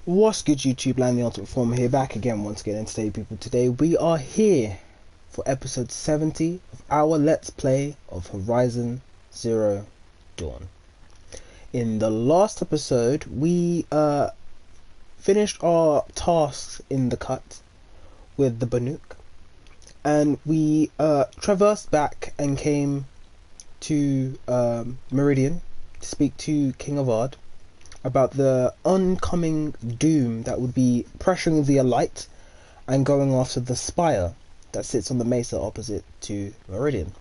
What's good, YouTube land? The Ultimate Form here, back again once again, and today people, today we are here for episode 70 of our Let's Play of Horizon Zero Dawn. In the last episode, we finished our tasks in the cut with the Banuk, and we traversed back and came to Meridian to speak to King Avad about the oncoming doom that would be pressuring the Elite and going after the spire that sits on the mesa opposite to Meridian.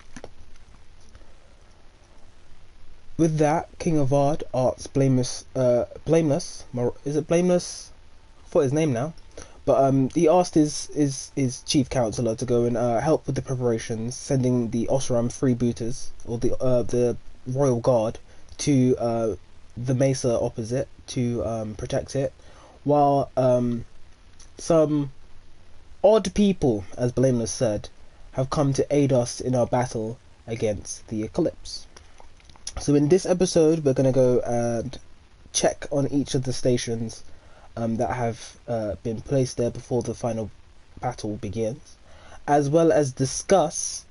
With that, King Avad asks Blameless, is it Blameless? I forgot his name now. But he asked his chief counselor to go and help with the preparations, sending the Osram freebooters, or the Royal Guard, to the mesa opposite to protect it, while some odd people, as Blameless said, have come to aid us in our battle against the Eclipse. So in this episode, we're going to go and check on each of the stations that have been placed there before the final battle begins, as well as discuss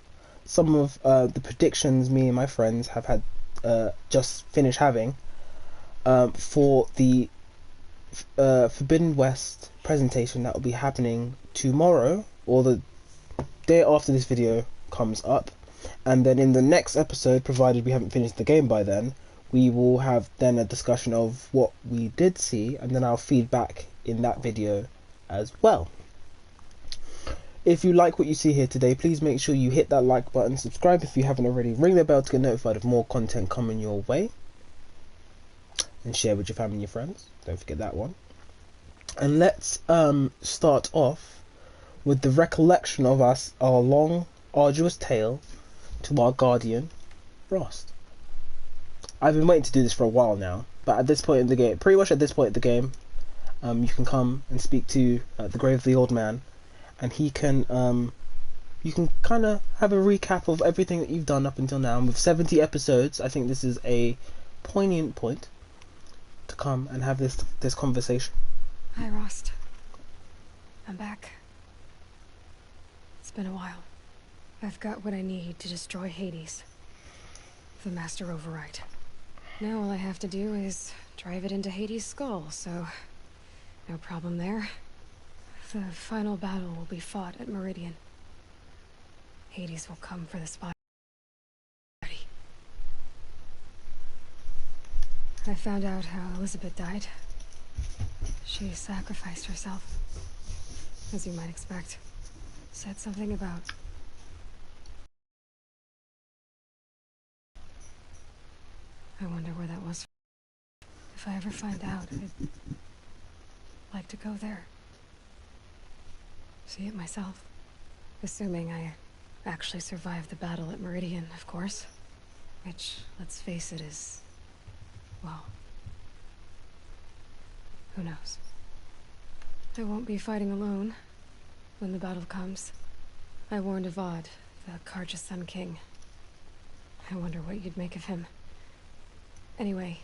some of the predictions me and my friends have had just finished having for the Forbidden West presentation that will be happening tomorrow, or the day after this video comes up. And then in the next episode, provided we haven't finished the game by then, we will have then a discussion of what we did see, and then I'll feedback in that video as well. If you like what you see here today, please make sure you hit that like button, subscribe if you haven't already, ring the bell to get notified of more content coming your way, and share with your family and your friends. Don't forget that one. And let's start off with the recollection of our long, arduous tale to our guardian, Frost. I've been waiting to do this for a while now, but at this point in the game, pretty much at this point in the game, you can come and speak to the grave of the old man, and he can, you can kind of have a recap of everything that you've done up until now. And with 70 episodes, I think this is a poignant point to come and have this conversation. Hi, Rost. I'm back. It's been a while. I've got what I need to destroy Hades. The Master Override. Now all I have to do is drive it into Hades' skull, so no problem there. The final battle will be fought at Meridian. Hades will come for the spy. I found out how Elizabeth died. She sacrificed herself, as you might expect. Said something about... I wonder where that was. If I ever find out, I'd like to go there. See it myself. Assuming I actually survived the battle at Meridian, of course. Which, let's face it, is... well... who knows? I won't be fighting alone when the battle comes. I warned Avad, the Karja Sun King. I wonder what you'd make of him. Anyway,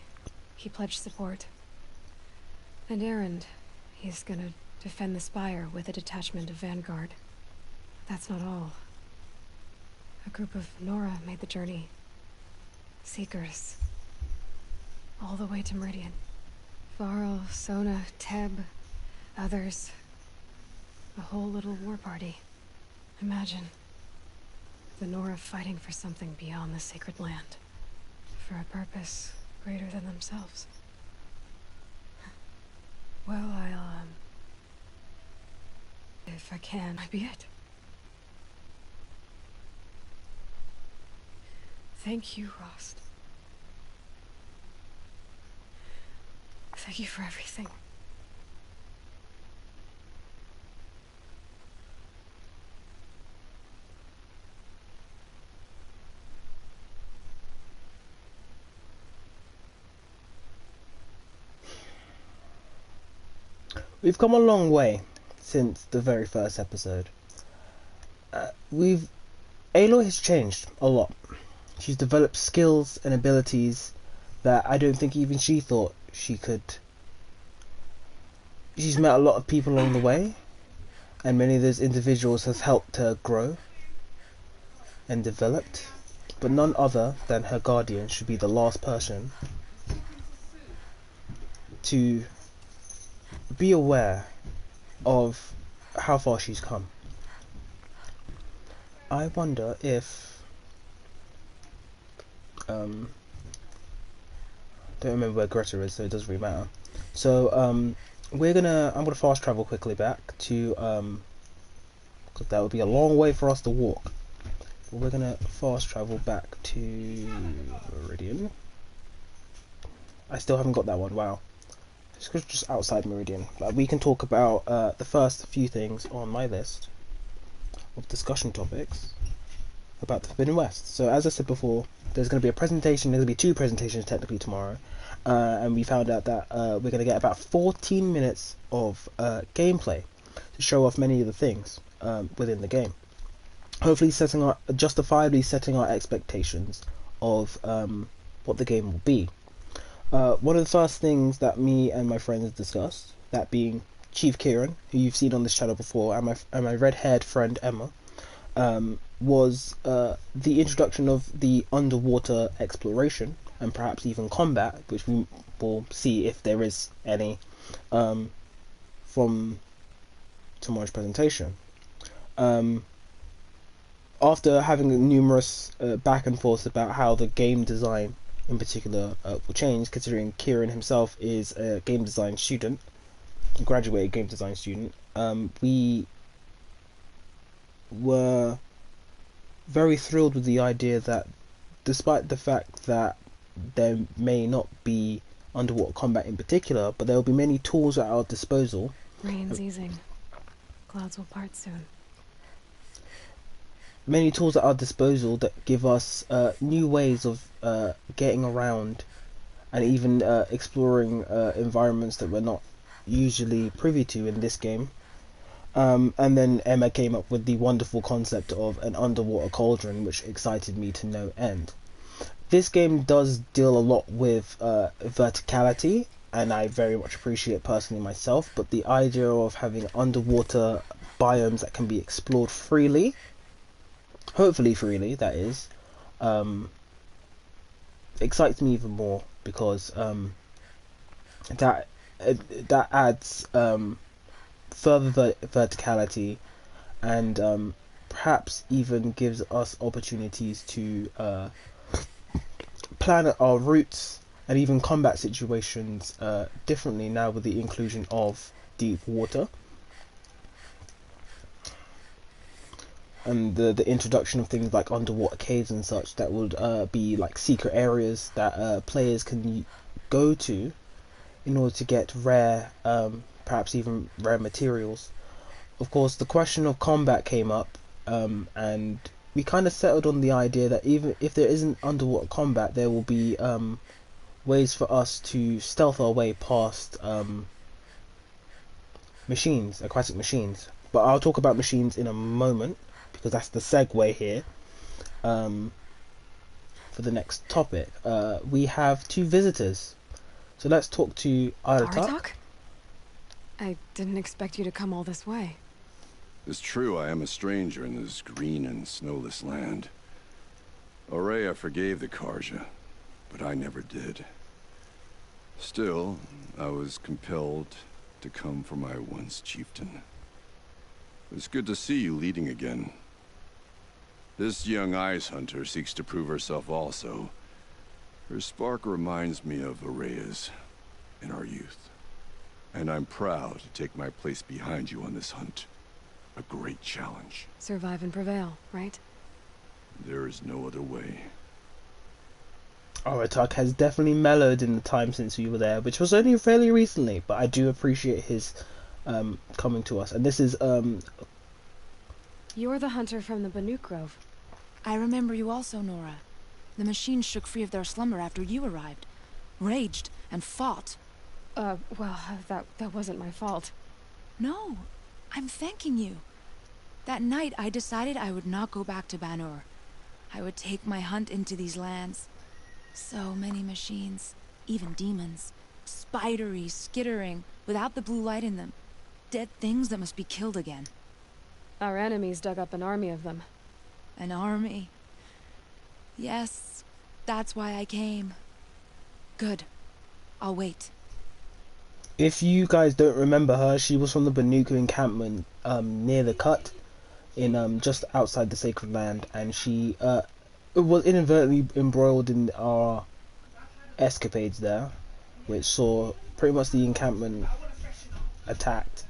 he pledged support. And Erend, he's gonna defend the Spire with a detachment of Vanguard. That's not all. A group of Nora made the journey. Seekers. All the way to Meridian. Varl, Sona, Teb, others. A whole little war party. Imagine. The Nora fighting for something beyond the sacred land. For a purpose greater than themselves. Well, I'll, if I can, I be it. Thank you, Rost. Thank you for everything. We've come a long way since the very first episode. Aloy has changed a lot. She's developed skills and abilities that I don't think even she thought she could She's met a lot of people along the way, and many of those individuals has helped her grow and developed. But none other than her guardian should be the last person to be aware of how far she's come. I wonder if don't remember where Greta is, so it doesn't really matter. So I'm gonna fast travel quickly back to because that would be a long way for us to walk. But we're gonna fast travel back to Meridian. I still haven't got that one. Wow. It's just outside Meridian. Like, we can talk about the first few things on my list of discussion topics about the Forbidden West. So as I said before, there's going to be a presentation. There's going to be 2 presentations technically tomorrow, and we found out that we're going to get about 14 minutes of gameplay to show off many of the things within the game. Hopefully, justifiably setting our expectations of what the game will be. One of the first things that me and my friends discussed, that being Chief Kieran, who you've seen on this channel before, and my red-haired friend Emma, was the introduction of the underwater exploration and perhaps even combat, which we will see if there is any from tomorrow's presentation. After having numerous back and forth about how the game design in particular will change, considering Kieran himself is a game design student, a graduated game design student, we were very thrilled with the idea that despite the fact that there may not be underwater combat in particular, but there will be many tools at our disposal. Rain's easing. Clouds will part soon. Many tools at our disposal that give us new ways of getting around and even exploring environments that we're not usually privy to in this game. And then Emma came up with the wonderful concept of an underwater cauldron, which excited me to no end. This game does deal a lot with verticality, and I very much appreciate it personally myself, but the idea of having underwater biomes that can be explored freely, hopefully freely, that is, excites me even more, because that adds further verticality, and perhaps even gives us opportunities to plan our routes and even combat situations differently now with the inclusion of deep water and the introduction of things like underwater caves and such that would be like secret areas that players can go to in order to get rare, perhaps even rare materials. Of course, the question of combat came up, and we kind of settled on the idea that even if there isn't underwater combat, there will be ways for us to stealth our way past machines, aquatic machines. But I'll talk about machines in a moment, because that's the segue here for the next topic. We have 2 visitors. So let's talk to Aratak. I didn't expect you to come all this way. It's true, I am a stranger in this green and snowless land. Aurea forgave the Karja, but I never did. Still, I was compelled to come for my once chieftain. It's good to see you leading again. This young ice hunter seeks to prove herself also. Her spark reminds me of Aurea's in our youth. And I'm proud to take my place behind you on this hunt. A great challenge. Survive and prevail, right? There is no other way. Aratak has definitely mellowed in the time since we were there, which was only fairly recently, but I do appreciate his coming to us. And this is You're the hunter from the Banuk Grove. I remember you also, Nora. The machines shook free of their slumber after you arrived. Raged and fought. Well, that wasn't my fault. No, I'm thanking you. That night I decided I would not go back to Banur. I would take my hunt into these lands. So many machines, even demons. Spidery, skittering, without the blue light in them. Dead things that must be killed again. Our enemies dug up an army of them. An army. Yes, that's why I came. Good. I'll wait. If you guys don't remember her, she was from the Banuka encampment near the cut, in just outside the Sacred Land, and she was inadvertently embroiled in our escapades there, which saw pretty much the encampment attacked.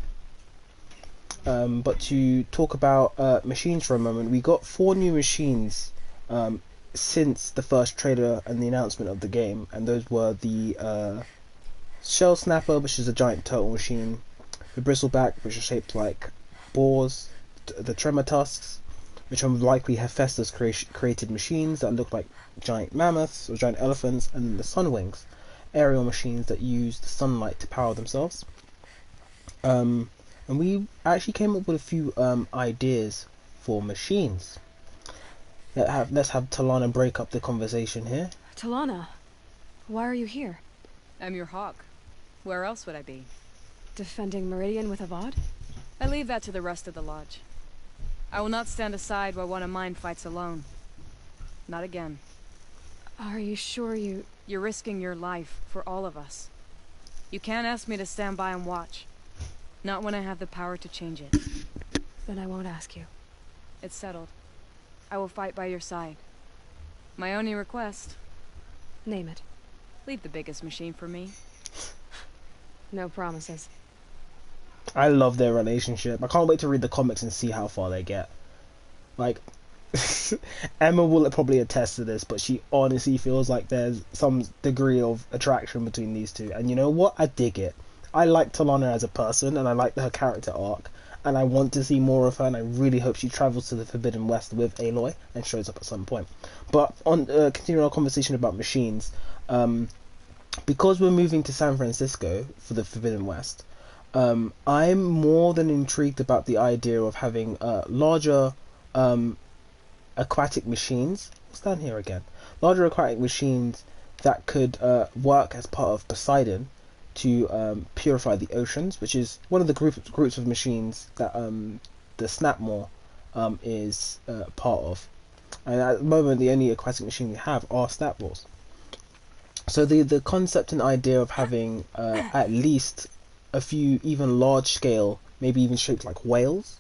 But to talk about machines for a moment, we got 4 new machines since the first trailer and the announcement of the game, and those were the Shell Snapper, which is a giant turtle machine, the Bristleback, which is shaped like boars, the Tremor Tusks, which are likely Hephaestus created machines that look like giant mammoths or giant elephants, and then the Sunwings, aerial machines that use the sunlight to power themselves. And we actually came up with a few ideas for machines. Let's have Talana break up the conversation here. Talana, why are you here? I'm your hawk. Where else would I be? Defending Meridian with Avad? I leave that to the rest of the lodge. I will not stand aside while one of mine fights alone. Not again. Are you sure you... You're risking your life for all of us. You can't ask me to stand by and watch. Not when I have the power to change it. Then I won't ask you. It's settled. I will fight by your side. My only request... Name it. Leave the biggest machine for me. No promises. I love their relationship. I can't wait to read the comics and see how far they get. Like, Emma will probably attest to this, but she honestly feels like there's some degree of attraction between these two. And you know what? I dig it. I like Talana as a person, and I like her character arc, and I want to see more of her, and I really hope she travels to the Forbidden West with Aloy and shows up at some point. But on continuing our conversation about machines, because we're moving to San Francisco for the Forbidden West, I'm more than intrigued about the idea of having larger aquatic machines. What's down here again? Larger aquatic machines that could work as part of Poseidon to purify the oceans, which is one of the groups of machines that the Snapmore is part of. And at the moment, the only aquatic machine we have are Snapmores. So the concept and idea of having at least a few even large scale, maybe even shaped like whales,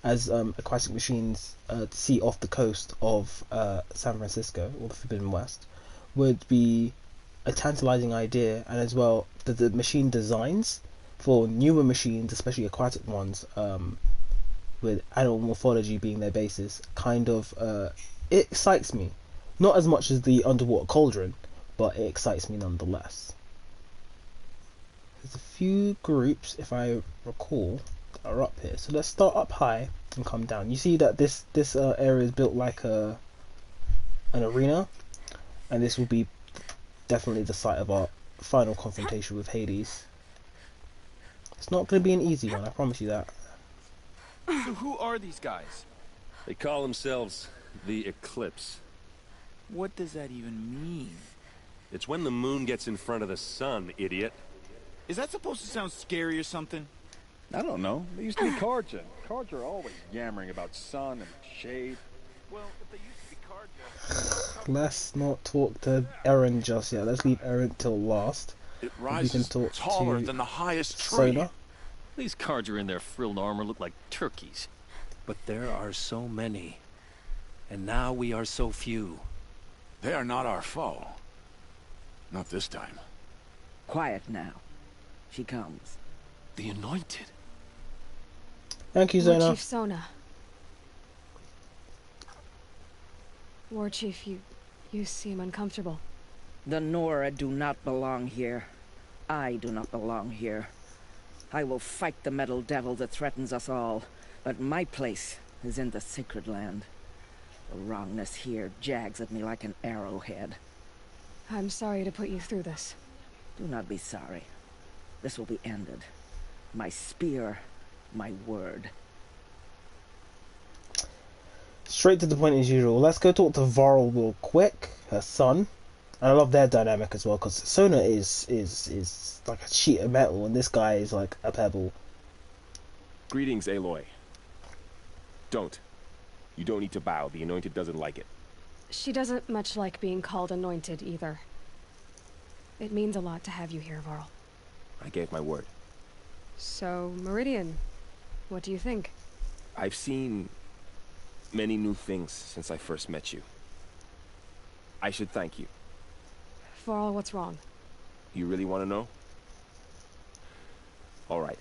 as aquatic machines to see off the coast of San Francisco or the Forbidden West would be a tantalizing idea. And as well, the machine designs for newer machines, especially aquatic ones, with animal morphology being their basis, kind of it excites me. Not as much as the underwater cauldron, but it excites me nonetheless. There's a few groups, if I recall, that are up here. So let's start up high and come down. You see that this area is built like an arena, and this will be definitely the site of our final confrontation with Hades. It's not going to be an easy one, I promise you that. So who are these guys? They call themselves the Eclipse. What does that even mean? It's when the moon gets in front of the sun, idiot. Is that supposed to sound scary or something? I don't know. They used to be Karja. Karja are always yammering about sun and shade. Well, if they used to be Karja... Let's not talk to Eren just yet. Let's leave Eren till last. It We rises can talk taller to than the highest tree. Sona. These Karja in their frilled armor look like turkeys. But there are so many. And now we are so few. They are not our foe. Not this time. Quiet now. She comes. The Anointed. Thank you, War Zona. Chief Sona. War Chief, you seem uncomfortable. The Nora do not belong here. I do not belong here. I will fight the metal devil that threatens us all, but my place is in the Sacred Land. The wrongness here jags at me like an arrowhead. I'm sorry to put you through this. Do not be sorry. This will be ended. My spear, my word. Straight to the point as usual. Let's go talk to Varl real quick, her son. And I love their dynamic as well, because Sona is like a sheet of metal, and this guy is like a pebble. Greetings, Aloy. Don't. You don't need to bow. The Anointed doesn't like it. She doesn't much like being called anointed either. It means a lot to have you here, Varl. I gave my word. So, Meridian, what do you think? I've seen many new things since I first met you. I should thank you. Varl, what's wrong? You really want to know? All right.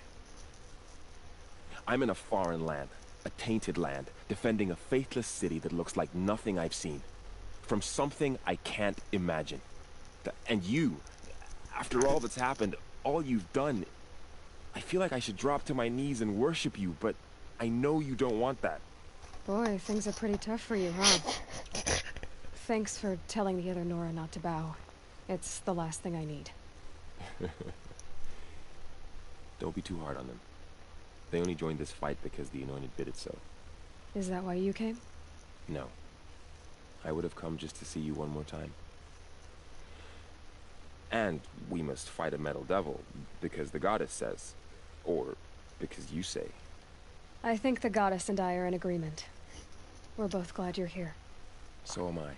I'm in a foreign land, a tainted land, defending a faithless city that looks like nothing I've seen. From something I can't imagine. And you, after all that's happened, all you've done, I feel like I should drop to my knees and worship you, but I know you don't want that. Boy, things are pretty tough for you, huh? Thanks for telling the other Nora not to bow. It's the last thing I need. Don't be too hard on them. They only joined this fight because the Anointed bid it so. Is that why you came? No. I would have come just to see you one more time. And we must fight a metal devil, because the goddess says. Or because you say. I think the goddess and I are in agreement. We're both glad you're here. So am I.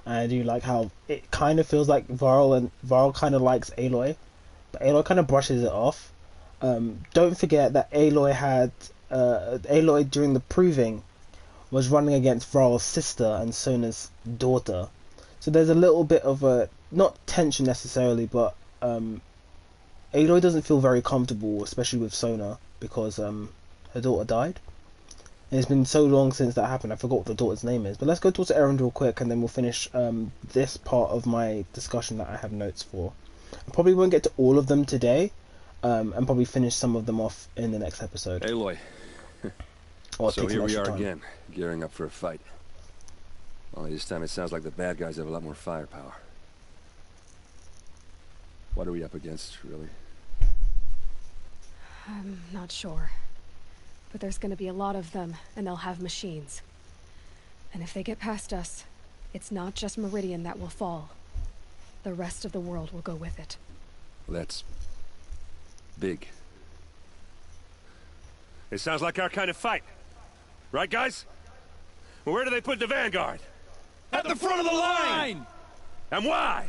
I do like how it kind of feels like Varl kind of likes Aloy, but Aloy kind of brushes it off. Don't forget that Aloy during the proving was running against Varl's sister and Sona's daughter. So there's a little bit of a, not tension necessarily, but Aloy doesn't feel very comfortable, especially with Sona, because her daughter died. And it's been so long since that happened, I forgot what the daughter's name is. But let's go towards Erend real quick, and then we'll finish this part of my discussion that I have notes for. I probably won't get to all of them today, and probably finish some of them off in the next episode. Aloy. So here we are again, gearing up for a fight. Only this time it sounds like the bad guys have a lot more firepower. What are we up against, really? I'm not sure. But there's gonna be a lot of them, and they'll have machines. And if they get past us, it's not just Meridian that will fall. The rest of the world will go with it. Well, that's big. It sounds like our kind of fight. Right, guys? Well, where do they put the Vanguard? At the front of the line! And why?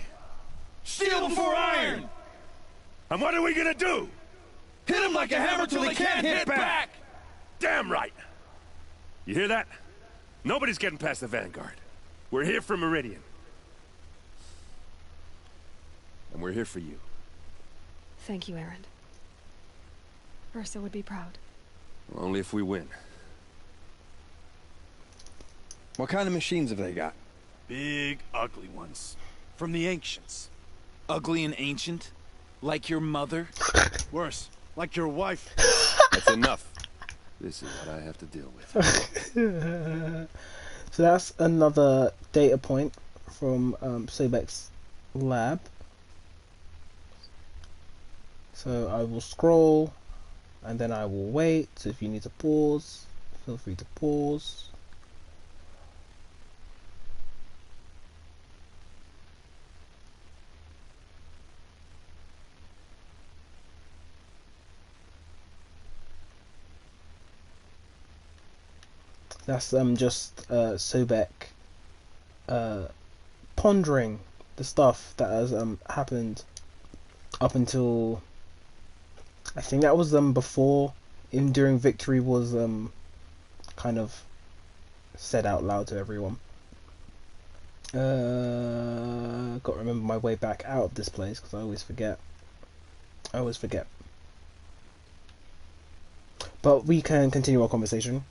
Steel before iron! And what are we gonna do? Hit them like a hammer till they can't hit back! Damn right! You hear that? Nobody's getting past the Vanguard. We're here for Meridian. And we're here for you. Thank you, Erend. Ursa would be proud. Well, only if we win. What kind of machines have they got? Big, ugly ones. From the ancients. Ugly and ancient? Like your mother? Worse, like your wife. That's enough. This is what I have to deal with. So that's another data point from Sobek's lab. So I will scroll, and then I will wait. So if you need to pause, feel free to pause. That's just Sobek pondering the stuff that has happened up until, I think that was before Enduring Victory was kind of said out loud to everyone. Got to remember my way back out of this place because I always forget. But we can continue our conversation.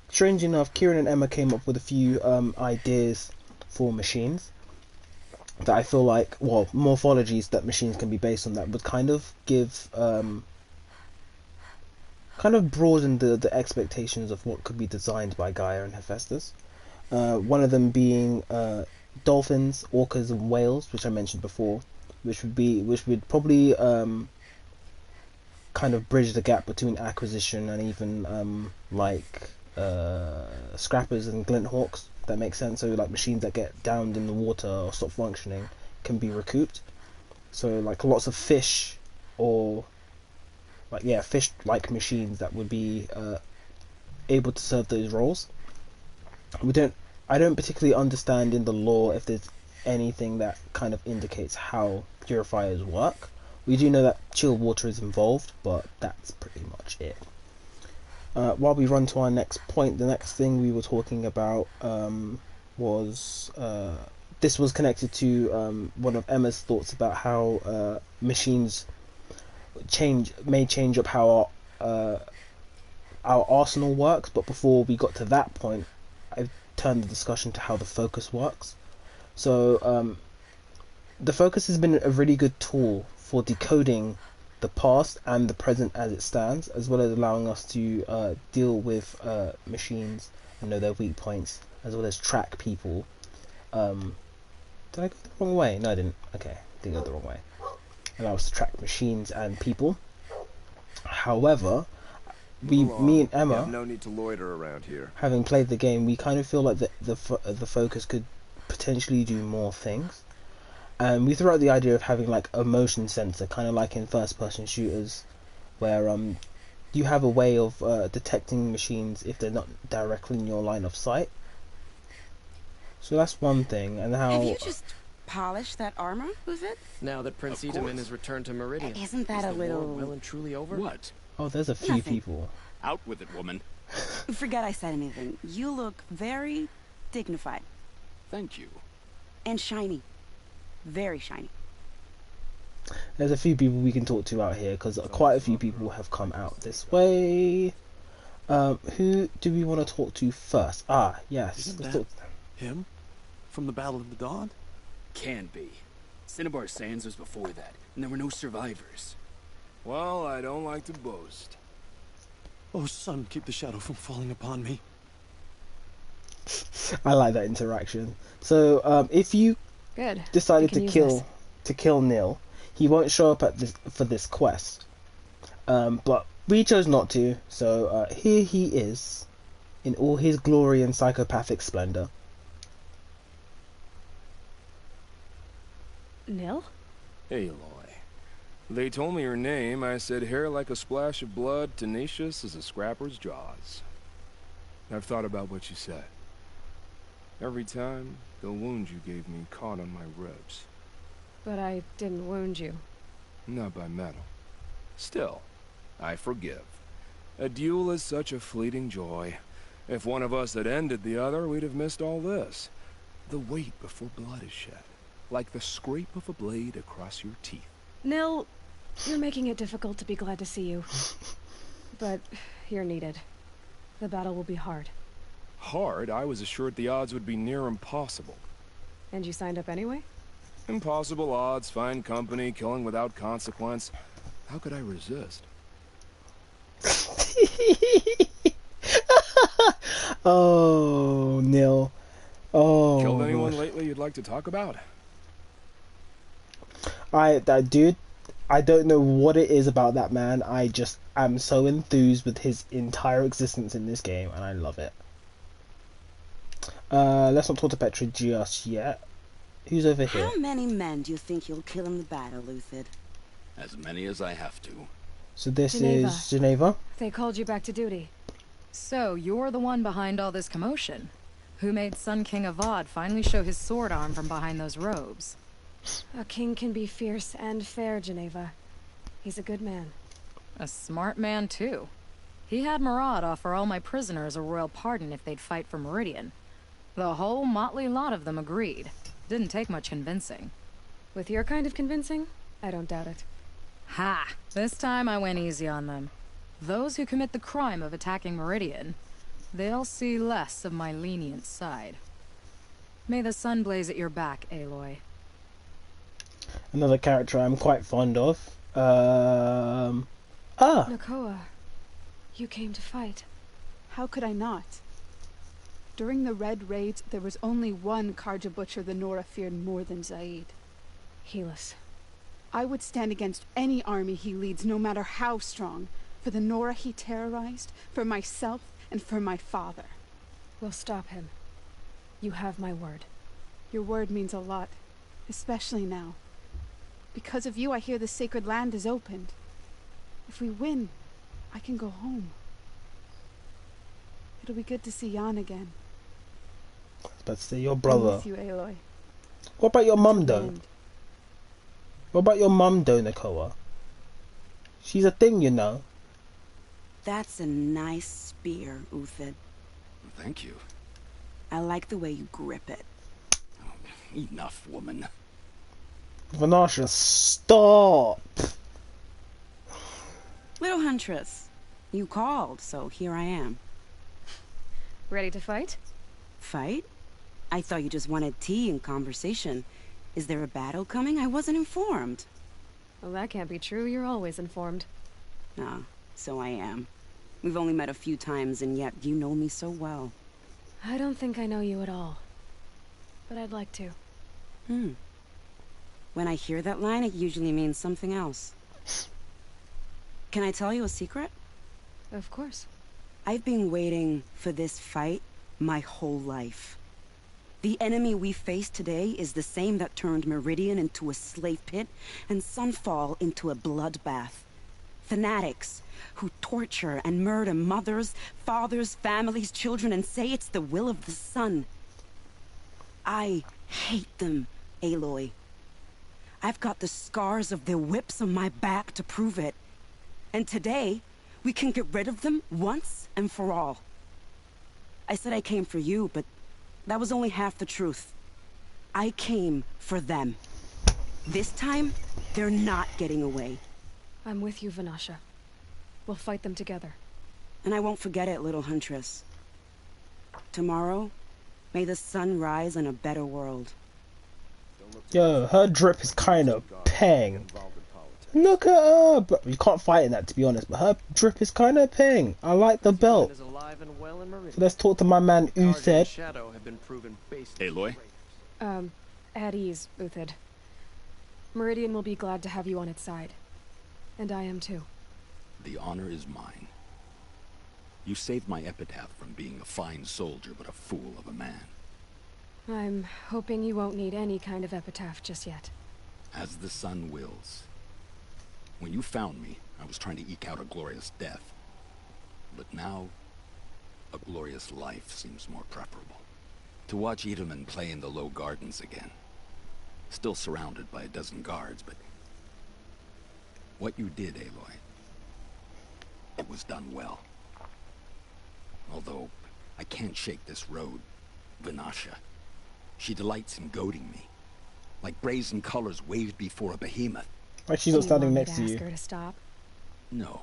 Strange enough, Kieran and Emma came up with a few ideas for machines that I feel like, well, morphologies that machines can be based on that would kind of give, kind of broaden the expectations of what could be designed by Gaia and Hephaestus. One of them being dolphins, orcas, and whales, which I mentioned before, which would probably kind of bridge the gap between acquisition and even like scrappers and glint hawks, That makes sense. So like machines that get downed in the water or stop functioning can be recouped. So like lots of fish, or like fish like machines that would be able to serve those roles. I don't particularly understand in the lore if there's anything that kind of indicates how purifiers work. We do know that chilled water is involved, but that's pretty much it. While we run to our next point, the next thing we were talking about was this was connected to one of Emma's thoughts about how machines may change up how our arsenal works. But before we got to that point, I turned the discussion to how the focus works. So the focus has been a really good tool for decoding the past and the present as it stands, as well as allowing us to deal with machines and know their weak points, as well as track people. Did I go the wrong way? No, I didn't. Okay, didn't go the wrong way. Allow us to track machines and people. However, me and Emma, have no need to loiter around here. Having played the game, we kind of feel like the focus could potentially do more things. And we threw out the idea of having like a motion sensor, kind of like in first-person shooters, where you have a way of detecting machines if they're not directly in your line of sight. So that's one thing. And how have you just polished that armor, Uthid? Now that Prince Edaman has returned to Meridian, isn't that a little well and truly over? What? Oh, there's a few people. Out with it, woman. Forget I said anything. You look very dignified. Thank you. And shiny. Very shiny. There's a few people we can talk to out here, because quite a few people have come out this way. Who do we want to talk to first? Ah, yes. Isn't that him? From the Battle of the Dawn? Can't be. Cinnabar Sands was before that, and there were no survivors. Well, I don't like to boast. Oh, sun, keep the shadow from falling upon me. I like that interaction. So, if you decided to kill Nil, he won't show up for this quest. But we chose not to, so here he is, in all his glory and psychopathic splendor. Nil? Aloy. They told me your name. I said hair like a splash of blood, tenacious as a scrapper's jaws. I've thought about what you said. Every time, the wound you gave me caught on my ribs. But I didn't wound you. Not by metal. Still, I forgive. A duel is such a fleeting joy. If one of us had ended the other, we'd have missed all this. The wait before blood is shed. Like the scrape of a blade across your teeth. Nil, you're making it difficult to be glad to see you. But you're needed. The battle will be hard. Hard? I was assured the odds would be near impossible. And you signed up anyway? Impossible odds, fine company, killing without consequence. How could I resist? Oh, Nil. Oh. Killed anyone lately you'd like to talk about? Dude, I don't know what it is about that man. I just am so enthused with his entire existence in this game, and I love it. Let's not talk to Petra just yet. Who's over here? How many men do you think you'll kill in the battle, Uthid? As many as I have to. So this is Geneva. They called you back to duty. So, you're the one behind all this commotion. Who made Sun King Avad finally show his sword arm from behind those robes? A king can be fierce and fair, Geneva. He's a good man. A smart man, too. He had Murad offer all my prisoners a royal pardon if they'd fight for Meridian. The whole motley lot of them agreed. Didn't take much convincing. With your kind of convincing, I don't doubt it. Ha! This time I went easy on them. Those who commit the crime of attacking Meridian, they'll see less of my lenient side. May the sun blaze at your back, Aloy. Another character I'm quite fond of. Nakoa, you came to fight. How could I not? During the Red Raids, there was only one Karja butcher the Nora feared more than Zaid. Helis. I would stand against any army he leads, no matter how strong. For the Nora he terrorized, for myself, and for my father. We'll stop him. You have my word. Your word means a lot, especially now. Because of you, I hear the sacred land is opened. If we win, I can go home. It'll be good to see Jan again. I was about to say your I'm brother. with you, Aloy. What about your mum, To the though? end. What about your mum, though, Nakoa? She's a thing, you know. That's a nice spear, Uthid. Thank you. I like the way you grip it. Enough, woman. Vanasha, stop! Little Huntress, you called, so here I am. Ready to fight? Fight? I thought you just wanted tea and conversation. Is there a battle coming? I wasn't informed. Well, that can't be true. You're always informed. Ah, so I am. We've only met a few times, and yet you know me so well. I don't think I know you at all. But I'd like to. When I hear that line, it usually means something else. Can I tell you a secret? Of course. I've been waiting for this fight my whole life. The enemy we face today is the same that turned Meridian into a slave pit and Sunfall into a bloodbath. Fanatics who torture and murder mothers, fathers, families, children, and say it's the will of the sun. I hate them, Aloy. I've got the scars of their whips on my back to prove it. And today, we can get rid of them once and for all. I said I came for you, but that was only half the truth. I came for them. This time, they're not getting away. I'm with you, Vanasha. We'll fight them together. And I won't forget it, little Huntress. Tomorrow, may the sun rise in a better world. Yo, her drip is kind of peng. Look at her! But you can't fight in that, to be honest, but her drip is kind of peng. I like the belt. So let's talk to my man Uthid. Aloy? At ease, Uthid. Meridian will be glad to have you on its side. And I am too. The honor is mine. You saved my epitaph from being a fine soldier, but a fool of a man. I'm hoping you won't need any kind of epitaph just yet. As the sun wills. When you found me, I was trying to eke out a glorious death. But now, a glorious life seems more preferable. To watch Edelman play in the low gardens again. Still surrounded by a dozen guards, but... what you did, Aloy, it was done well. Although, I can't shake this road, Vanasha. She delights in goading me. Like brazen colors waved before a behemoth. Like she's not standing next to you. Ask her to stop? No.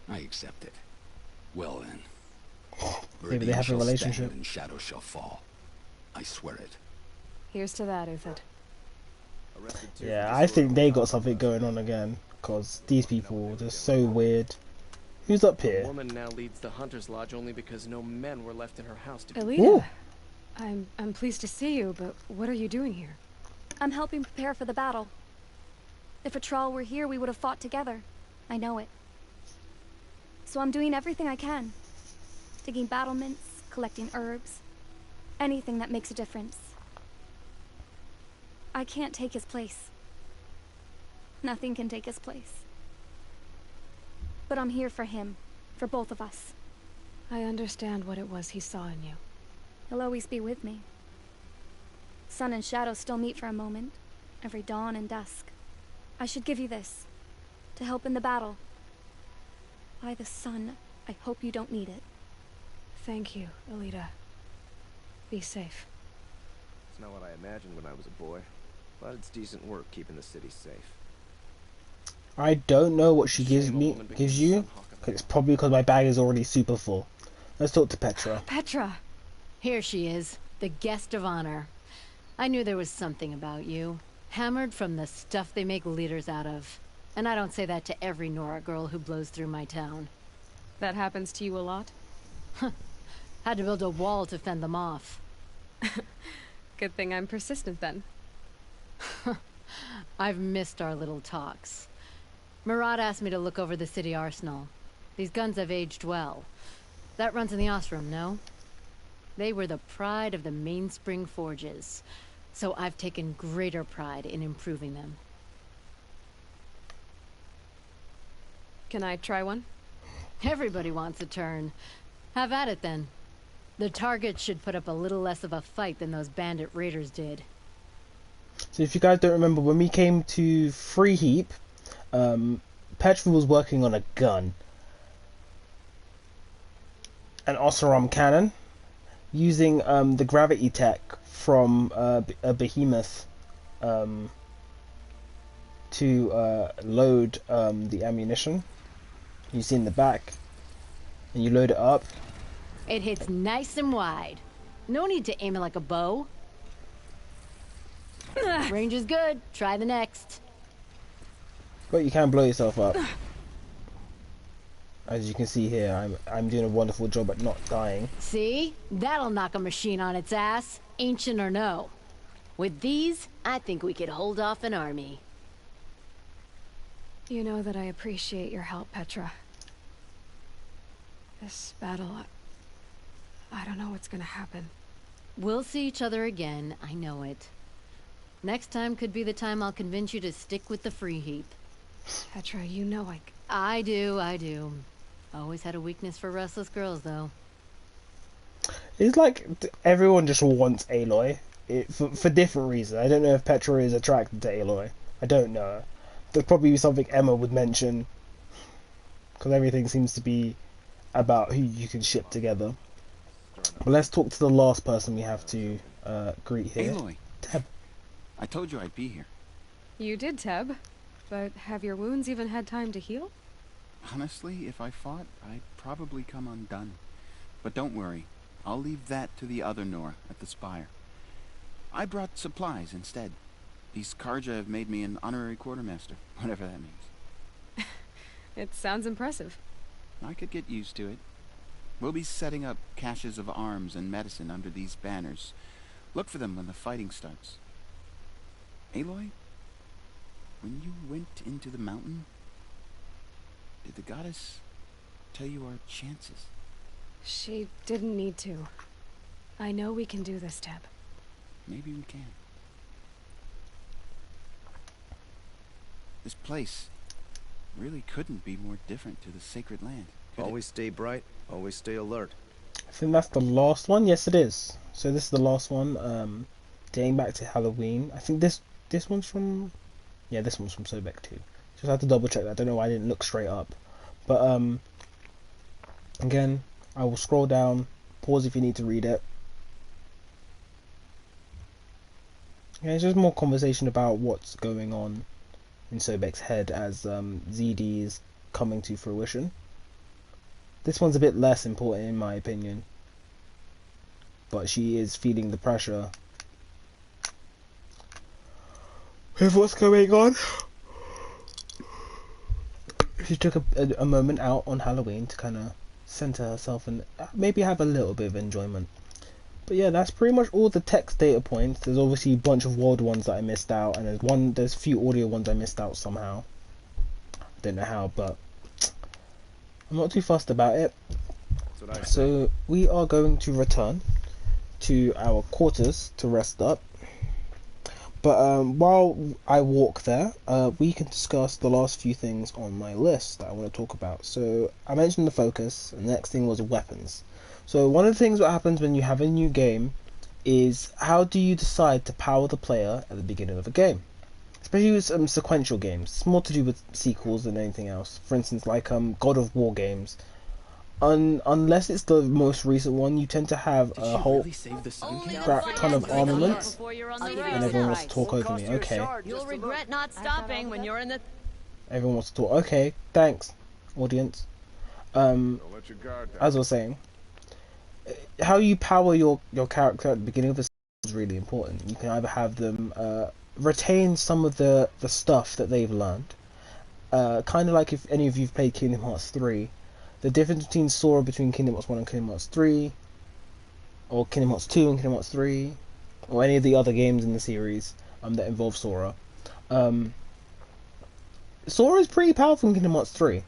I accept it. Well then. Maybe they have a relationship. And shadows shall fall. I swear it. Here's to that, Uthid. Yeah, I think they got something going on again. Because these people, they're so weird. Who's up The here? woman now leads the Hunter's Lodge only because no men were left in her house to Alita, Ooh. I'm pleased to see you, but what are you doing here? I'm helping prepare for the battle. If a Thrall were here, we would have fought together. I know it. So I'm doing everything I can. Digging battlements, collecting herbs. Anything that makes a difference. I can't take his place. Nothing can take his place. But I'm here for him. For both of us. I understand what it was he saw in you. He'll always be with me. Sun and shadow still meet for a moment. Every dawn and dusk. I should give you this. To help in the battle. By the sun, I hope you don't need it. Thank you, Alita. Be safe. It's not what I imagined when I was a boy, but it's decent work keeping the city safe. I don't know what she gives you. It's probably because my bag is already super full. Let's talk to Petra. Petra! Here she is, the guest of honor. I knew there was something about you. Hammered from the stuff they make leaders out of. And I don't say that to every Nora girl who blows through my town. That happens to you a lot? Had to build a wall to fend them off. Good thing I'm persistent then. I've missed our little talks. Murad asked me to look over the city arsenal. These guns have aged well. That runs in the Ostrom, no? They were the pride of the Mainspring Forges, so I've taken greater pride in improving them. Can I try one? Everybody wants a turn. Have at it then. The target should put up a little less of a fight than those bandit raiders did. So if you guys don't remember, when we came to Free Heap, Petra was working on a gun. An Oseram cannon, using the gravity tech from a behemoth to load the ammunition. You see in the back, and you load it up. It hits nice and wide. No need to aim it like a bow. Range is good. Try the next. But you can blow yourself up. As you can see here, I'm doing a wonderful job at not dying. See? That'll knock a machine on its ass, ancient or no. With these, I think we could hold off an army. You know that I appreciate your help, Petra. This battle, I don't know what's gonna happen. We'll see each other again, I know it. Next time could be the time I'll convince you to stick with the Free Heap. Petra, you know I do. Always had a weakness for restless girls, though. It's like everyone just wants Aloy, for different reasons. I don't know if Petra is attracted to Aloy. I don't know. There'd probably be something Emma would mention, because everything seems to be about who you can ship together. But let's talk to the last person we have to greet here. Aloy. Teb. I told you I'd be here. You did, Teb. But have your wounds even had time to heal? Honestly, if I fought, I'd probably come undone. But don't worry. I'll leave that to the other Nora at the Spire. I brought supplies instead. These Karja have made me an honorary quartermaster, whatever that means. It sounds impressive. I could get used to it. We'll be setting up caches of arms and medicine under these banners. Look for them when the fighting starts. Aloy, when you went into the mountain, did the goddess tell you our chances? She didn't need to. I know we can do this, Teb. Maybe we can. This place really couldn't be more different to the sacred land. Always stay bright, always stay alert. I think that's the last one. Yes, it is. So this is the last one. Dating back to Halloween. I think this one's from... Yeah, this one's from Sobek too. Just had to double check that. I don't know why I didn't look straight up. But again, I will scroll down, pause if you need to read it. Yeah, it's just more conversation about what's going on in Sobek's head as ZD is coming to fruition. This one's a bit less important in my opinion, but she is feeling the pressure with what's going on. She took a moment out on Halloween to kind of center herself and maybe have a little bit of enjoyment. But yeah, that's pretty much all the text data points. There's obviously a bunch of world ones that I missed out, and there's a few audio ones I missed out somehow. I don't know how, but I'm not too fussed about it. So we are going to return to our quarters to rest up. But while I walk there, we can discuss the last few things on my list that I want to talk about. So I mentioned the focus, and the next thing was weapons. So one of the things that happens when you have a new game is how do you decide to power the player at the beginning of a game? Especially with sequential games. It's more to do with sequels than anything else. For instance, like God of War games. Unless it's the most recent one, you tend to have a whole crap ton of armaments, and everyone wants to talk over me. Okay. You'll regret not stopping when you're in the... Everyone wants to talk. Okay, thanks, audience. As I was saying, how you power your character at the beginning of the season is really important. You can either have them retain some of the stuff that they've learned, kind of like if any of you've played Kingdom Hearts 3. The difference between Sora between Kingdom Hearts 1 and Kingdom Hearts 3, or Kingdom Hearts 2 and Kingdom Hearts 3, or any of the other games in the series that involve Sora. Sora is pretty powerful in Kingdom Hearts 3,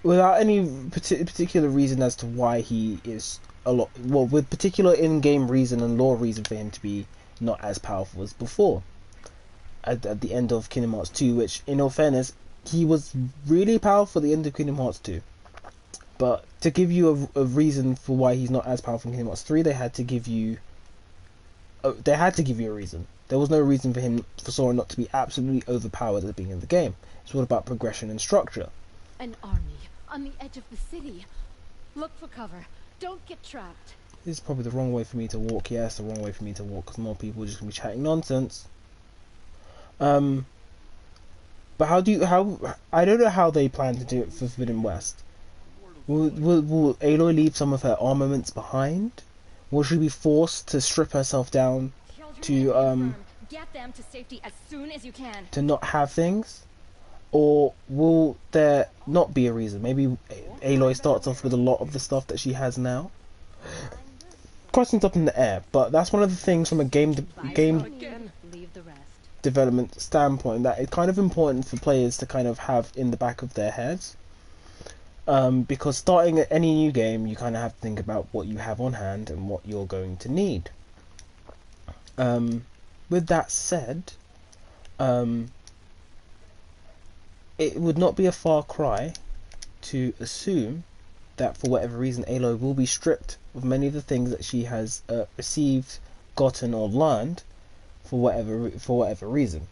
without any particular reason as to why he is a lot, well, with particular in-game reason and lore reason for him to be not as powerful as before. At the end of Kingdom Hearts 2, which, in all fairness, he was really powerful at the end of Kingdom Hearts 2. But to give you a reason for why he's not as powerful in Kingdom Hearts 3, they had to give you a reason. There was no reason for Sora not to be absolutely overpowered at the beginning of the game. It's all about progression and structure. An army on the edge of the city. Look for cover. Don't get trapped. This is probably the wrong way for me to walk. Yeah, it's the wrong way for me to walk because more people are just going to be chatting nonsense. But I don't know how they plan to do it for Forbidden West. Will Aloy leave some of her armaments behind? Will she be forced to strip herself down to Get them to safety as soon as you can. to not have things? Or will there not be a reason? Maybe Aloy starts off with a lot of the stuff that she has now. Questions up in the air, but that's one of the things from a game development standpoint that it's kind of important for players to kind of have in the back of their heads. Because starting at any new game, you kind of have to think about what you have on hand and what you're going to need. With that said, it would not be a far cry to assume that for whatever reason Aloy will be stripped of many of the things that she has received, gotten, or learned for whatever reason.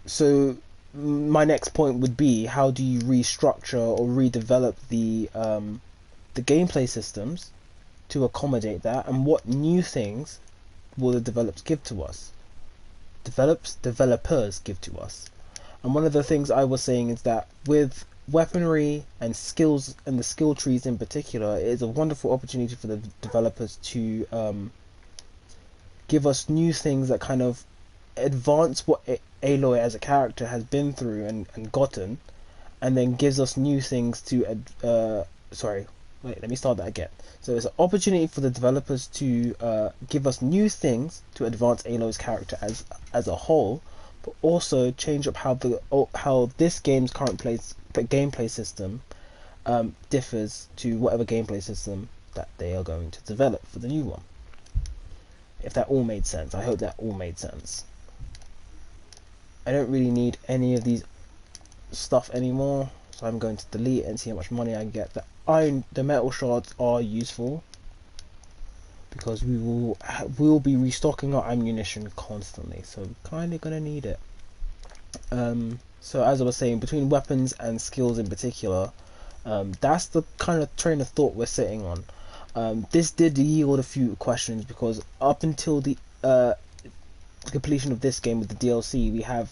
So my next point would be, how do you restructure or redevelop the gameplay systems to accommodate that, and what new things will the developers give to us? Developers give to us. And one of the things I was saying is that with weaponry and skills, and the skill trees in particular, it is a wonderful opportunity for the developers to give us new things that kind of advance what Aloy as a character has been through and gotten, and then gives us new things to let me start that again. So it's an opportunity for the developers to give us new things to advance Aloy's character as a whole, but also change up how this game's current gameplay system differs to whatever gameplay system that they are going to develop for the new one. If that all made sense. I hope that all made sense. I don't really need any of these stuff anymore, so I'm going to delete and see how much money I can get. The metal shards are useful because we will be restocking our ammunition constantly, so we're kind of gonna need it. So as I was saying, between weapons and skills in particular, that's the kind of train of thought we're sitting on. This did yield a few questions because up until the completion of this game with the DLC, we have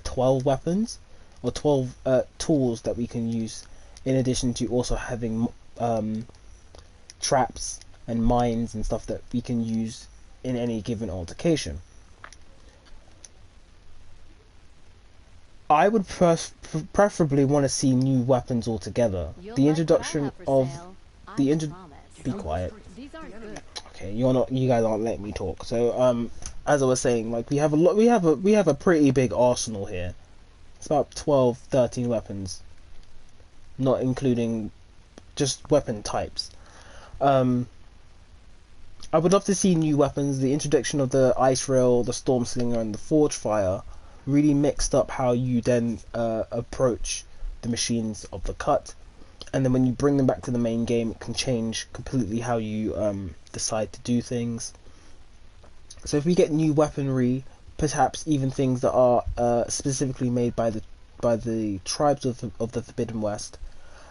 12 weapons or 12 tools that we can use, in addition to also having traps and mines and stuff that we can use in any given altercation. I would preferably want to see new weapons altogether. The introduction of be quiet. Okay, you guys aren't letting me talk. So as I was saying, like we have a pretty big arsenal here. It's about 12, 13 weapons, not including just weapon types. I would love to see new weapons. The introduction of the Ice Rail, the Storm Slinger, and the Forge Fire really mixed up how you then approach the machines of the cut, and then when you bring them back to the main game, it can change completely how you decide to do things. So if we get new weaponry, perhaps even things that are specifically made by the tribes of the Forbidden West,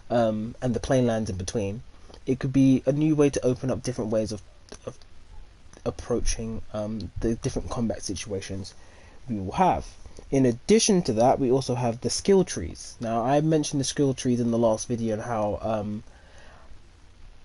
and the Plainlands in between, it could be a new way to open up different ways of approaching the different combat situations we will have. In addition to that, we also have the skill trees. Now, I mentioned the skill trees in the last video, and how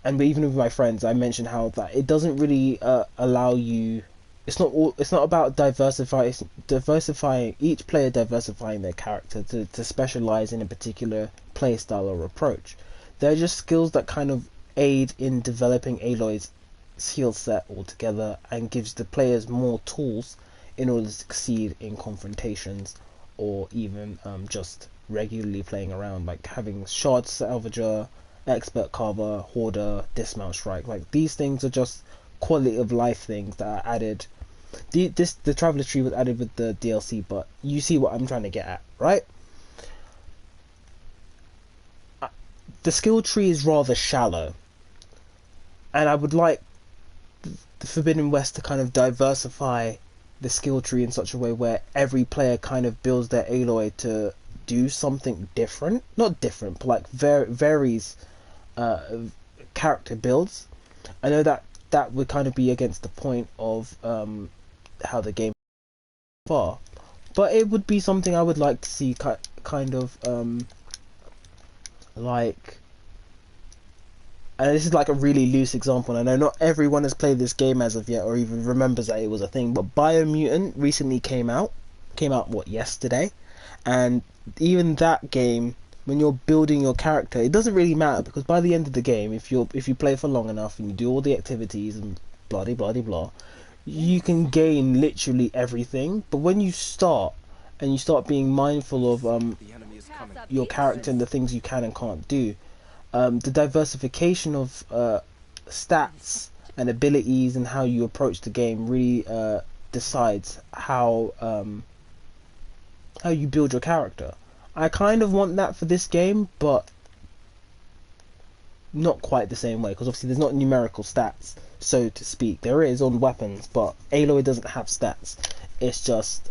and even with my friends, I mentioned how that it doesn't really allow you. It's not about diversifying each player, diversifying their character to specialize in a particular playstyle or approach. They're just skills that kind of aid in developing Aloy's skill set altogether, and gives the players more tools in order to succeed in confrontations, or even just regularly playing around, like having Shard Salvager, expert carver, hoarder, dismount strike. Like, these things are just quality of life things that are added. The traveler tree was added with the DLC, but you see what I'm trying to get at, right? The skill tree is rather shallow, and I would like the Forbidden West to kind of diversify the skill tree in such a way where every player kind of builds their Aloy to do something different. Not different, but like varies character builds. I know that would kind of be against the point of how the game far, but it would be something I would like to see kind of like, and this is like a really loose example, and I know not everyone has played this game as of yet or even remembers that it was a thing, but Biomutant recently came out what, yesterday, and even that game, when you're building your character, it doesn't really matter, because by the end of the game, if you play for long enough and you do all the activities and blah de blah de blah, you can gain literally everything. But when you start being mindful of your character and the things you can and can't do, the diversification of stats and abilities and how you approach the game really decides how you build your character. I kind of want that for this game, but not quite the same way, because obviously there's not numerical stats, so to speak. There is on weapons, but Aloy doesn't have stats. It's just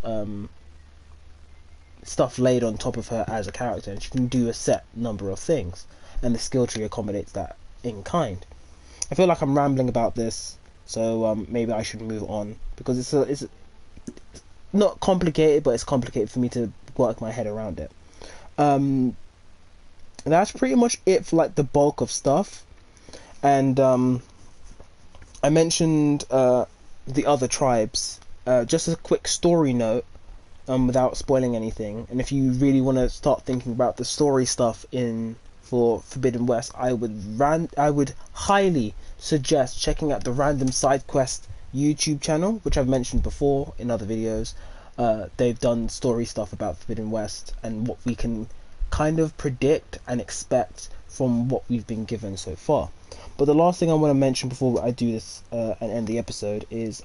stuff laid on top of her as a character, and she can do a set number of things, and the skill tree accommodates that in kind. I feel like I'm rambling about this, so maybe I should move on, because it's not complicated, but it's complicated for me to work my head around it. That's pretty much it for like the bulk of stuff, and I mentioned the other tribes. Just a quick story note, without spoiling anything, and if you really want to start thinking about the story stuff for Forbidden West, I would highly suggest checking out the Random Side Quest YouTube channel, which I've mentioned before in other videos. They've done story stuff about Forbidden West and what we can kind of predict and expect from what we've been given so far. But the last thing I want to mention before I do this and end the episode is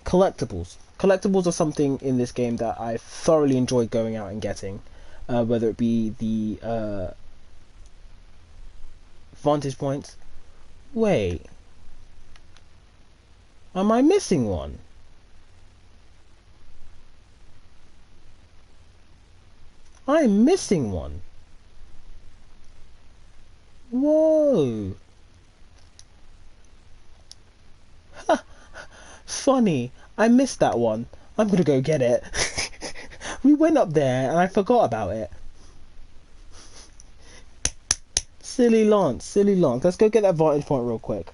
collectibles. Collectibles are something in this game that I thoroughly enjoy going out and getting, whether it be the vantage points. Wait, am I missing one? I'm missing one. Whoa. Ha. Funny, I missed that one. I'm gonna go get it. We went up there and I forgot about it. Silly Lance. Let's go get that vantage point real quick.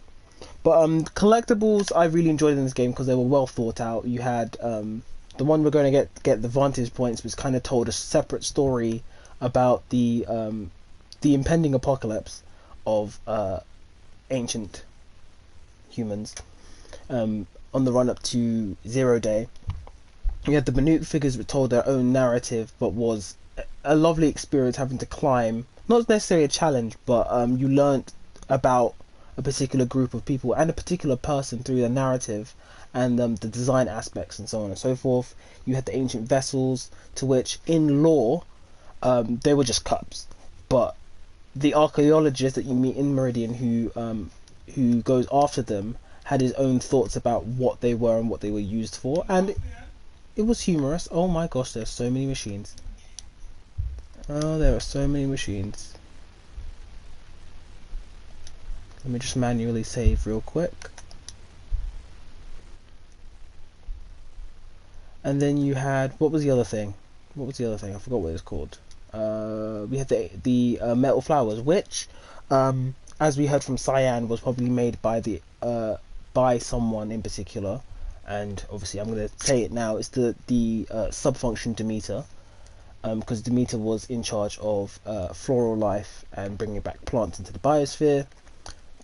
But collectibles I really enjoyed in this game because they were well thought out. You had the one we're going to get the vantage points, was kind of told a separate story about the impending apocalypse of ancient humans on the run up to 0 Day. You had the minute figures that told their own narrative, but was a lovely experience having to climb, not necessarily a challenge, but you learnt about a particular group of people and a particular person through their narrative and the design aspects and so on and so forth. You had the ancient vessels, to which in lore they were just cups, but the archaeologist that you meet in Meridian who goes after them had his own thoughts about what they were and what they were used for, and it was humorous. Oh my gosh, there's so many machines. Oh, there are so many machines. Let me just manually save real quick. And then you had, what was the other thing? I forgot what it's called. We had the metal flowers, which, as we heard from Cyan, was probably made by someone in particular. And obviously, I'm going to say it now. It's the sub-function Demeter, because Demeter was in charge of floral life and bringing back plants into the biosphere.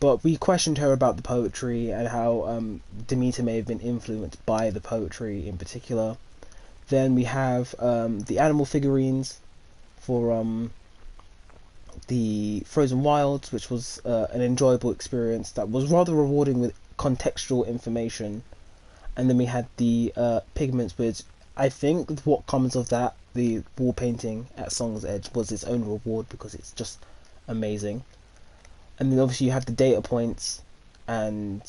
But we questioned her about the poetry and how Demeter may have been influenced by the poetry in particular. Then we have the animal figurines for the Frozen Wilds, which was an enjoyable experience that was rather rewarding with contextual information. And then we had the Pigments, which I think what comes of that, the wall painting at Song's Edge, was its own reward because it's just amazing. And then obviously you have the data points, and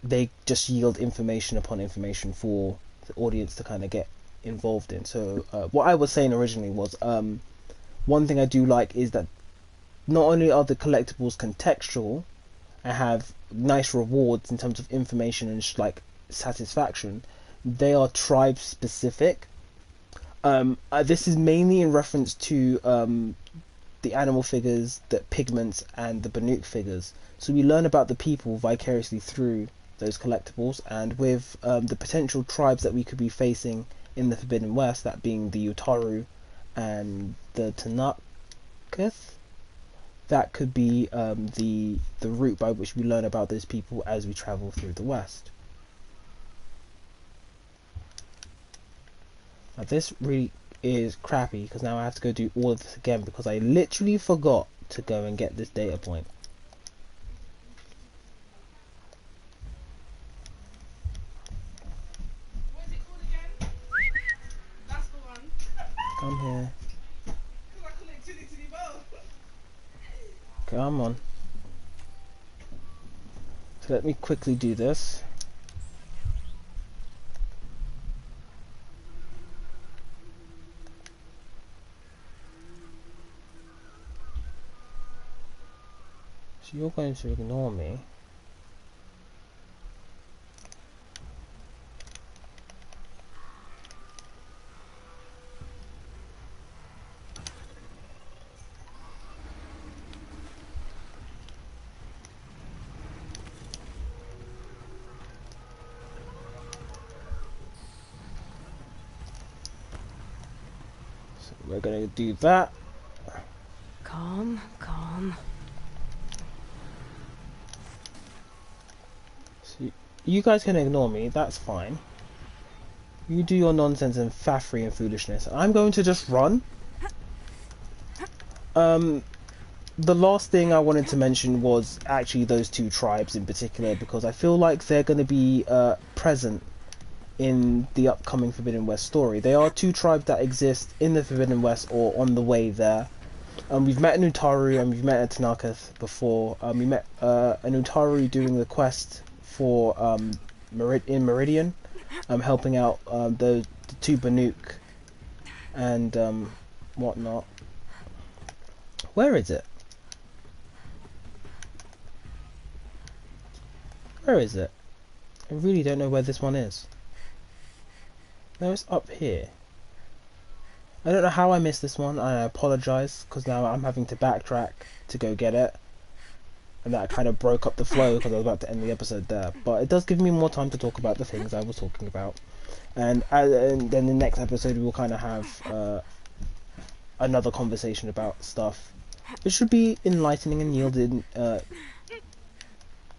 they just yield information upon information for the audience to kind of get involved in. So what I was saying originally was one thing I do like is that not only are the collectibles contextual and have nice rewards in terms of information and like satisfaction, they are tribe specific. This is mainly in reference to the animal figures, the Pigments, and the Banuk figures. So we learn about the people vicariously through those collectibles, and with the potential tribes that we could be facing in the Forbidden West, that being the Utaru and the Tanaketh, that could be the route by which we learn about those people as we travel through the West. Now this really is crappy because now I have to go do all of this again because I literally forgot to go and get this data point. Come here. Come on. So let me quickly do this. So you're going to ignore me. So we're going to do that. Calm, calm. You guys can ignore me, that's fine. You do your nonsense and faffry and foolishness. I'm going to just run. The last thing I wanted to mention was actually those two tribes in particular, because I feel like they're going to be present in the upcoming Forbidden West story. They are two tribes that exist in the Forbidden West or on the way there. We've met an Utaru and we've met a Tanaketh before. We met an Utaru doing the quest for in Meridian, helping out the two Banuk and whatnot. Where is it? Where is it? I really don't know where this one is. No, it's up here. I don't know how I missed this one, and I apologise because now I'm having to backtrack to go get it. And that kind of broke up the flow because I was about to end the episode there. But it does give me more time to talk about the things I was talking about. And then the next episode we will kind of have another conversation about stuff. It should be enlightening and yielding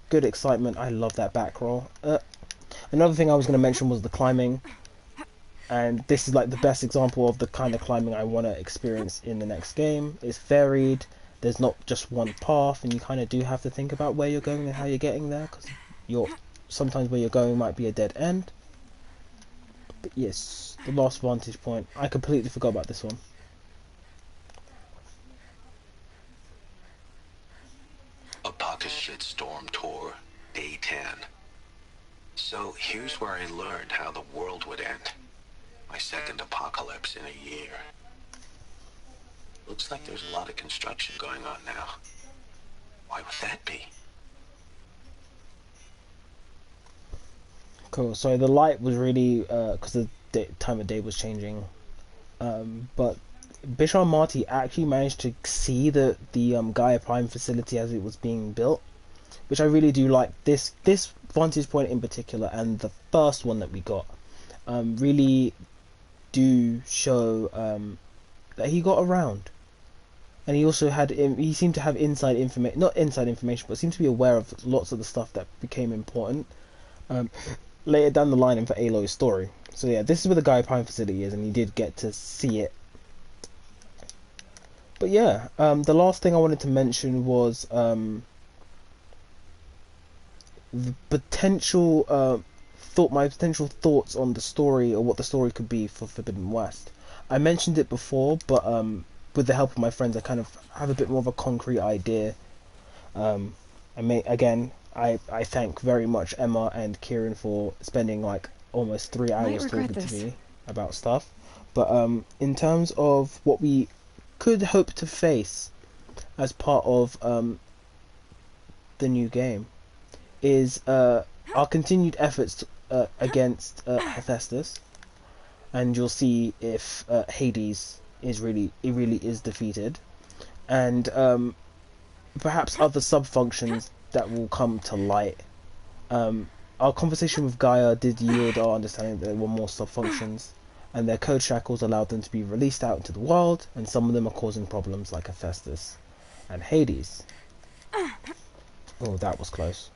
good excitement. I love that back roll. Another thing I was going to mention was the climbing. And this is like the best example of the kind of climbing I want to experience in the next game. It's varied. There's not just one path, and you kind of do have to think about where you're going and how you're getting there, because sometimes where you're going might be a dead end. But yes, the last vantage point. I completely forgot about this one. Apaka's Shitstorm Tour, Day 10. So here's where I learned how the world would end. My second apocalypse in a year. Looks like there's a lot of construction going on now. Why would that be? Cool, so the light was really, because the time of day was changing. But Bishar Marty actually managed to see the Gaia Prime facility as it was being built, which I really do like. This vantage point in particular, and the first one that we got, really do show that he got around. And he also he seemed to have inside information, not inside information, but seemed to be aware of lots of the stuff that became important later down the line and for Aloy's story. So yeah, this is where the Gaia Prime facility is, and he did get to see it. But yeah, the last thing I wanted to mention was the potential my potential thoughts on the story, or what the story could be for Forbidden West. I mentioned it before, but with the help of my friends, I kind of have a bit more of a concrete idea. I thank very much Emma and Kieran for spending like almost 3 hours talking to me about stuff. But in terms of what we could hope to face as part of the new game is our continued efforts against Hephaestus, and you'll see if Hades really is defeated, and perhaps other sub-functions that will come to light. Our conversation with Gaia did yield our understanding that there were more sub-functions, and their code shackles allowed them to be released out into the world, and some of them are causing problems like Hephaestus and Hades. Oh, that was close.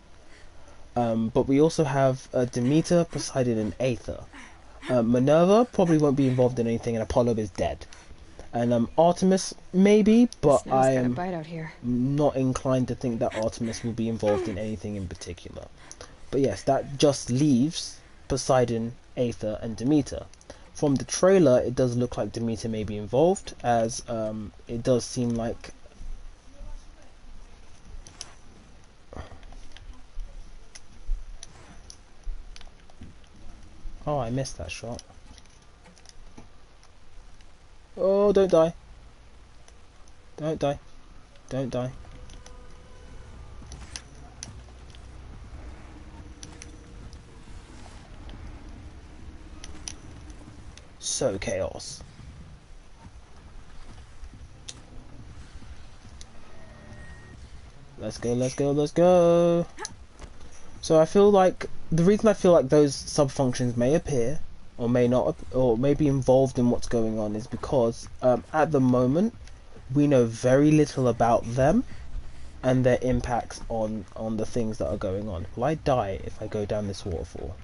But we also have Demeter, Poseidon, and Aether. Minerva probably won't be involved in anything, and Apollo is dead. And Artemis, maybe, but I am not inclined to think that Artemis will be involved in anything in particular. But yes, that just leaves Poseidon, Aether, and Demeter. From the trailer, it does look like Demeter may be involved, as it does seem like... Oh, I missed that shot. Oh, don't die. Don't die. Don't die. So chaos. Let's go, let's go, let's go. So I feel like the reason I feel like those sub-functions may appear or may not, or may be involved in what's going on, is because at the moment we know very little about them and their impacts on the things that are going on. Will I die if I go down this waterfall?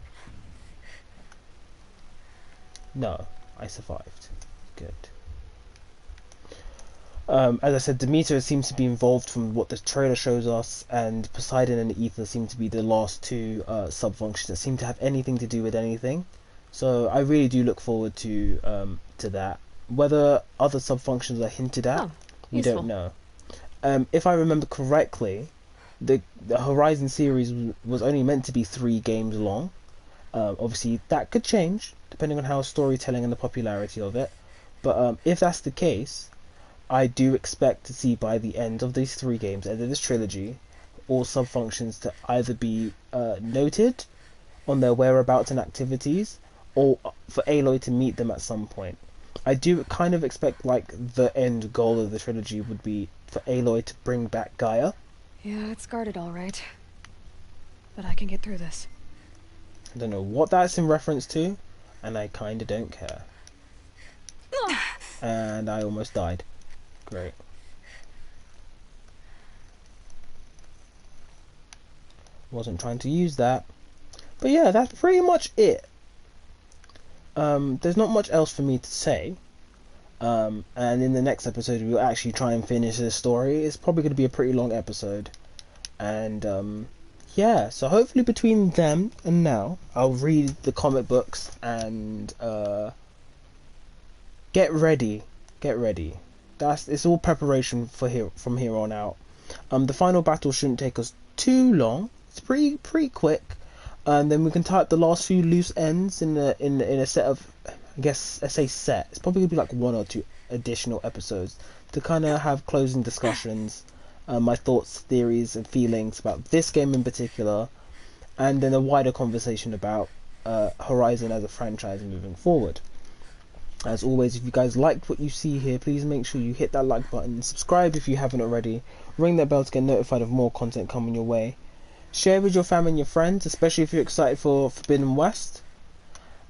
No, I survived. Good. As I said, Demeter seems to be involved from what the trailer shows us, and Poseidon and Aether seem to be the last two sub-functions that seem to have anything to do with anything. So I really do look forward to that. Whether other sub-functions are hinted at, we don't know. If I remember correctly, the Horizon series was only meant to be 3 games long. Obviously, that could change depending on how storytelling and the popularity of it. But if that's the case, I do expect to see by the end of these 3 games, end of this trilogy, all sub-functions to either be noted on their whereabouts and activities, or for Aloy to meet them at some point. I do kind of expect like the end goal of the trilogy would be for Aloy to bring back Gaia. Yeah, it's guarded all right. But I can get through this. I don't know what that's in reference to, and I kinda don't care. And I almost died. Great. Wasn't trying to use that. But yeah, that's pretty much it. There's not much else for me to say. And in the next episode we'll actually try and finish this story. It's probably going to be a pretty long episode. And yeah, so hopefully between then and now I'll read the comic books and get ready. It's all preparation for from here on out. The final battle shouldn't take us too long. It's pretty quick. Then we can tie up the last few loose ends in a set of, I guess I say set. It's probably gonna be like 1 or 2 additional episodes to kind of have closing discussions, my thoughts, theories, and feelings about this game in particular, and then a wider conversation about Horizon as a franchise moving forward. As always, if you guys liked what you see here, please make sure you hit that like button, subscribe if you haven't already, ring that bell to get notified of more content coming your way. Share with your family and your friends, especially if you're excited for Forbidden West.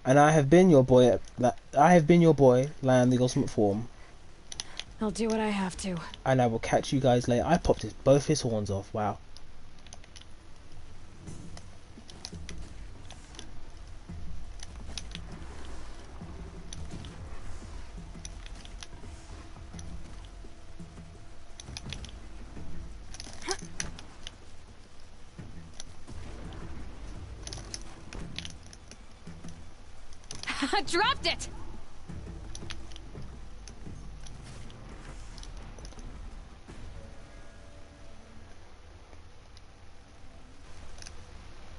And I have been your boy, Lan, the Ultimate Form. I'll do what I have to. And I will catch you guys later. I popped both his horns off. Wow. Dropped it!